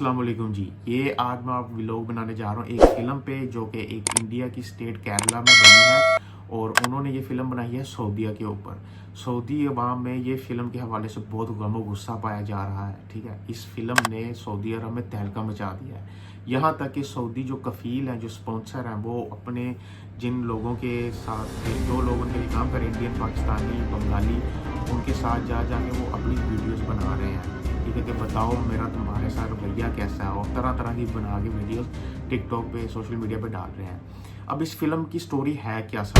अस्सलाम वालेकुम जी। ये आज मैं आप व्लॉग बनाने जा रहा हूँ एक फ़िल्म पे जो कि एक इंडिया की स्टेट केरला में बनी है और उन्होंने ये फ़िल्म बनाई है सऊदीया के ऊपर। सऊदी अवाम में ये फ़िल्म के हवाले से बहुत गम और गुस्सा पाया जा रहा है। ठीक है, इस फिल्म ने सऊदी अरब में तहलका मचा दिया है। यहाँ तक कि सऊदी जो कफ़ील हैं, जो स्पॉन्सर हैं, वो अपने जिन लोगों के साथ जो लोग उनके लिए काम करें, इंडियन, पाकिस्तानी, बंगाली, उनके साथ जा जाके वो अपनी वीडियोज़ बना रहे हैं। ठीक है कि बताओ मेरा तुम्हारे साथ रवैया कैसा है, और तरह तरह की बना के वीडियोस टिकटॉक पे, सोशल मीडिया पे डाल रहे हैं। अब इस फिल्म की स्टोरी है क्या सर?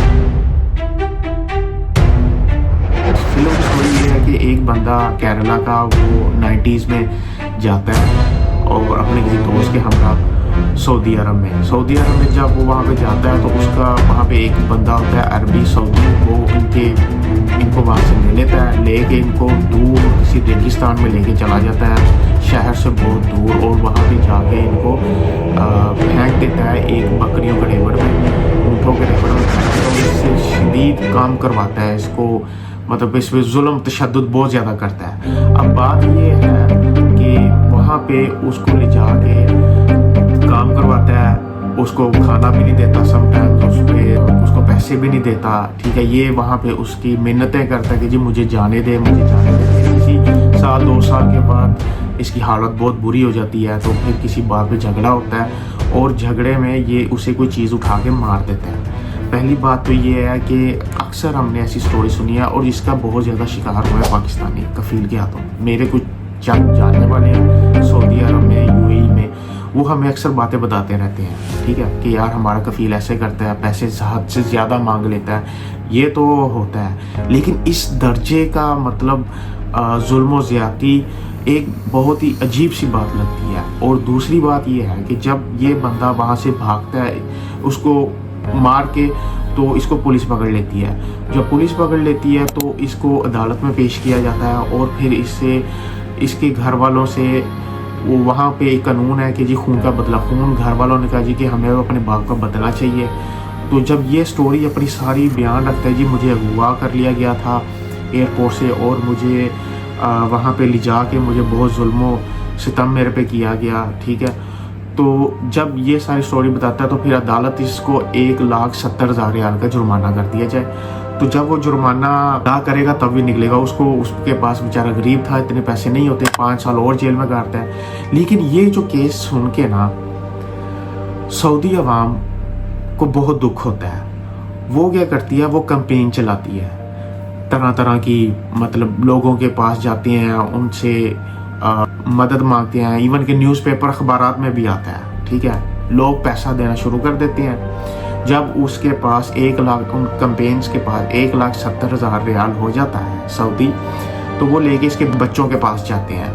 फिल्म की स्टोरी ये है कि एक बंदा केरला का वो 90s में जाता है और अपने किसी दोस्त के हमरा सऊदी अरब में जब वो वहाँ पे जाता है तो उसका वहाँ पे एक बंदा होता है अरबी सऊदी, वो इनको वहाँ से ले लेता है, लेके इनको दूर किसी रेगिस्तान में लेके चला जाता है, शहर से बहुत दूर, और वहाँ पे जाके इनको फेंक देता है एक बकरियों के रेवड़ में, ऊँटों के रेवड़ में फेंक देता है। इससे शदीद काम करवाता है इसको, मतलब इसमें जुल्म तशद्दुद बहुत ज़्यादा करता है। अब बात ये है कि वहाँ पे उसको ले जाके काम करवाता है, उसको खाना भी नहीं देता, समटाइम्स उसको पैसे भी नहीं देता। ठीक है, ये वहाँ पे उसकी मिन्नतें करता है कि जी मुझे जाने दे। किसी साल 2 साल के बाद इसकी हालत बहुत बुरी हो जाती है, तो फिर किसी बात पे झगड़ा होता है और झगड़े में ये उसे कोई चीज़ उठा के मार देता है। पहली बात तो ये है कि अक्सर हमने ऐसी स्टोरी सुनी है और इसका बहुत ज़्यादा शिकार हुआ है पाकिस्तानी कफ़ील के हाथों। मेरे कुछ जानने वाले हैं सऊदी अरब में, यूएई में, वो हमें अक्सर बातें बताते रहते हैं। ठीक है कि यार हमारा कफ़ील ऐसे करता है, पैसे हद से ज़्यादा मांग लेता है, ये तो होता है। लेकिन इस दर्जे का मतलब जुल्म और ज़्यादती एक बहुत ही अजीब सी बात लगती है। और दूसरी बात ये है कि जब ये बंदा वहाँ से भागता है, उसको मार के, तो इसको पुलिस पकड़ लेती है। जब पुलिस पकड़ लेती है तो इसको अदालत में पेश किया जाता है और फिर इसके घर वालों से वो वहाँ पे एक कानून है कि जी खून का बदला, खून घर वालों ने कहा जी कि हमें अपने बाप का बदला चाहिए। तो जब ये स्टोरी अपनी सारी बयान रखता है, जी मुझे अगवा कर लिया गया था एयरपोर्ट से और मुझे वहाँ पे ले जा के मुझे बहुत जुल्म सितम मेरे पे किया गया। ठीक है, तो जब ये सारी स्टोरी बताता है तो फिर अदालत इसको 1,70,000 रियाल का जुर्माना कर दिया जाए। तो जब वो जुर्माना अदा करेगा तब भी निकलेगा। उसके पास बेचारा गरीब था, इतने पैसे नहीं होते, 5 साल और जेल में काटता है। लेकिन ये जो केस सुन के ना सऊदी अवाम को बहुत दुख होता है। वो क्या करती है, वो कैंपेन चलाती है, तरह तरह की, मतलब लोगों के पास जाते हैं, उनसे मदद मांगते हैं। इवन के न्यूज़पेपर अखबारात में भी आता है। ठीक है, लोग पैसा देना शुरू कर देते हैं। जब उसके पास 1 लाख, उन कैंपेन्स के पास 1,70,000 रियाल हो जाता है सऊदी, तो वो लेके इसके बच्चों के पास जाते हैं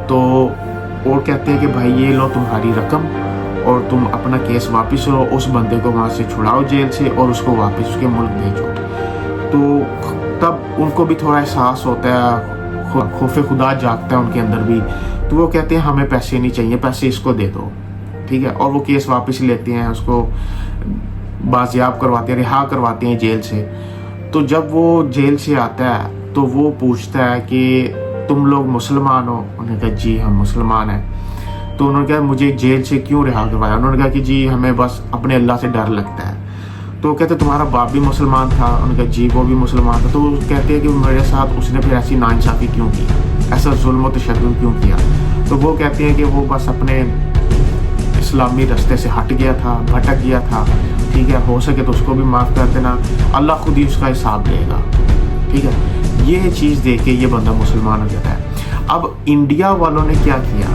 तो और कहते हैं कि भाई ये लो तुम्हारी रकम और तुम अपना केस वापस लो, उस बंदे को वहाँ से छुड़ाओ जेल से और उसको वापस उसके मुल्क भेजो। तो तब उनको भी थोड़ा एहसास होता है, खौफ खुदा जागता है उनके अंदर भी। तो वो कहते हैं हमें पैसे नहीं चाहिए, पैसे इसको दे दो। ठीक है, और वो केस वापस लेते हैं, उसको बाजियाब करवाते हैं, रिहा करवाते हैं जेल से। तो जब वो जेल से आता है तो वो पूछता है कि तुम लोग मुसलमान हो? उन्होंने कहा जी हम मुसलमान हैं। तो उन्होंने कहा मुझे जेल से क्यों रिहा करवाया? उन्होंने कहा कि जी हमें बस अपने अल्लाह से डर लगता है। तो कहते तुम्हारा बाप भी मुसलमान था? उन्होंने कहा जी वो भी मुसलमान था। तो कहते हैं कि मेरे साथ उसने फिर ऐसी नाइंसाफ़ी क्यों की, ऐसा जुल्म तशद्दुद क्यों किया? तो वो कहते हैं कि वो बस अपने इस्लामी रास्ते से हट गया था, भटक गया था। ठीक है, हो सके तो उसको भी माफ़ कर देना, अल्लाह खुद ही उसका हिसाब लेगा। ठीक है, ये चीज़ देख के ये बंदा मुसलमान हो जाता है। अब इंडिया वालों ने क्या किया?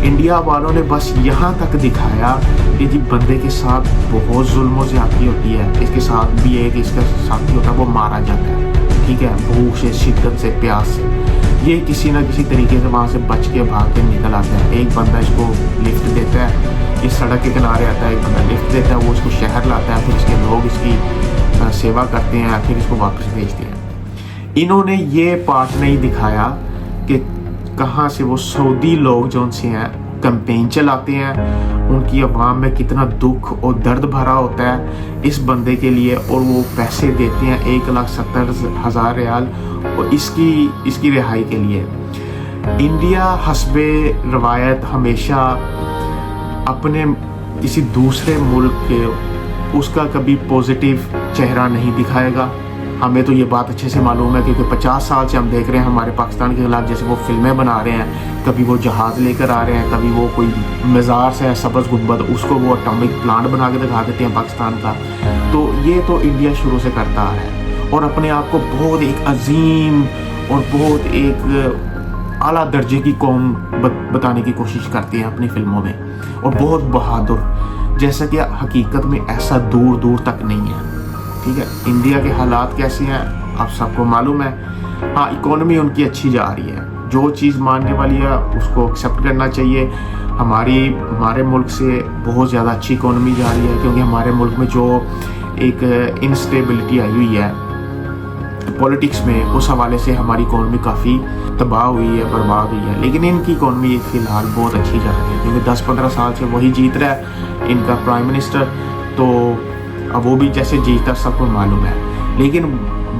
इंडिया वालों ने बस यहाँ तक दिखाया कि जी बंदे के साथ बहुत जुल्म ज़्यादती होती है, इसके साथ भी एक इसका साथी होता है, वो मारा जाता है। ठीक है, भूख से, शिद्दत से, प्यास से, ये किसी ना किसी तरीके से वहाँ से बच के भाग के निकल आता है। एक बंदा इसको लिफ्ट देता है, इस सड़क के किनारे आता है, एक बंदा लिफ्ट देता है, वो इसको शहर लाता है, फिर इसके लोग इसकी सेवा करते हैं, फिर इसको वापस भेजते हैं। इन्होंने ये पार्ट नहीं दिखाया कि कहाँ से वो सऊदी लोग जो उनसे हैं कैंपेन चलाते हैं, उनकी आवाम में कितना दुख और दर्द भरा होता है इस बंदे के लिए, और वो पैसे देते हैं 1,70,000 रियाल और इसकी रिहाई के लिए। इंडिया हस्बे रवायत हमेशा अपने किसी दूसरे मुल्क के उसका कभी पॉजिटिव चेहरा नहीं दिखाएगा। हमें तो ये बात अच्छे से मालूम है, क्योंकि 50 साल से हम देख रहे हैं हमारे पाकिस्तान के खिलाफ जैसे वो फिल्में बना रहे हैं, कभी वो जहाज़ लेकर आ रहे हैं, कभी वो कोई मज़ार से सब्ज़ गुंबद उसको वो एटॉमिक प्लांट बना के दिखा देते हैं पाकिस्तान का। तो ये तो इंडिया शुरू से करता है और अपने आप को बहुत एक अजीम और बहुत एक आला दर्जे की कौम बताने की कोशिश करती है अपनी फिल्मों में, और बहुत बहादुर, जैसा कि हकीकत में ऐसा दूर दूर तक नहीं है। ठीक है, इंडिया के हालात कैसे हैं आप सबको मालूम है। हाँ, इकोनॉमी उनकी अच्छी जा रही है, जो चीज़ मानने वाली है उसको एक्सेप्ट करना चाहिए। हमारे मुल्क से बहुत ज़्यादा अच्छी इकोनॉमी जा रही है, क्योंकि हमारे मुल्क में जो एक इंस्टेबिलिटी आई हुई है पॉलिटिक्स में, उस हवाले से हमारी इकोनॉमी काफ़ी तबाह हुई है, बर्बाद हुई है। लेकिन इनकी इकोनॉमी फ़िलहाल बहुत अच्छी जा रही है, क्योंकि 10-15 साल से वही जीत रहा है इनका प्राइम मिनिस्टर, तो अब वो भी जैसे जीता सबको मालूम है। लेकिन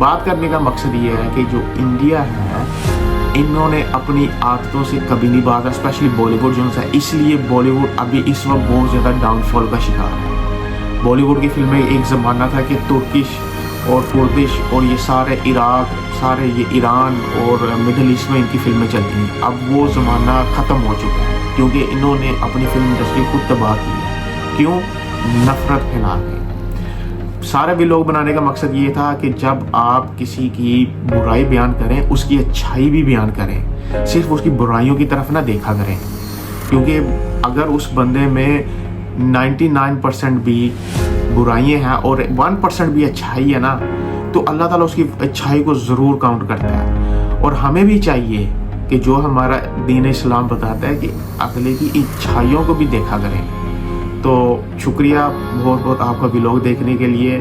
बात करने का मकसद ये है कि जो इंडिया है, इन्होंने अपनी आदतों से कभी नहीं बाज़ा, स्पेशली बॉलीवुड जो है, इसलिए बॉलीवुड अभी इस वक्त बहुत ज़्यादा डाउनफॉल का शिकार है। बॉलीवुड की फिल्में एक ज़माना था कि तुर्किश और कुर्दिश और ये सारे इराक, सारे ये ईरान और मिडल ईस्ट में इनकी फिल्में चलती हैं। अब वो ज़माना ख़त्म हो चुका है, क्योंकि इन्होंने अपनी फिल्म इंडस्ट्री खुद तबाह की है। क्यों? नफ़रत फैला के। सारे व्लॉग बनाने का मकसद ये था कि जब आप किसी की बुराई बयान करें, उसकी अच्छाई भी बयान करें, सिर्फ उसकी बुराइयों की तरफ ना देखा करें, क्योंकि अगर उस बंदे में 99% भी बुराइयां हैं और 1% भी अच्छाई है ना, तो अल्लाह ताला उसकी अच्छाई को ज़रूर काउंट करता है। और हमें भी चाहिए कि जो हमारा दीन इस्लाम बताता है कि अगले की अच्छाइयों को भी देखा करें। तो शुक्रिया बहुत बहुत आपका व्लॉग देखने के लिए।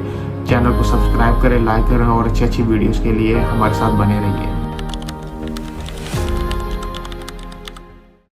चैनल को सब्सक्राइब करें, लाइक करें और अच्छी अच्छी वीडियोस के लिए हमारे साथ बने रहिए।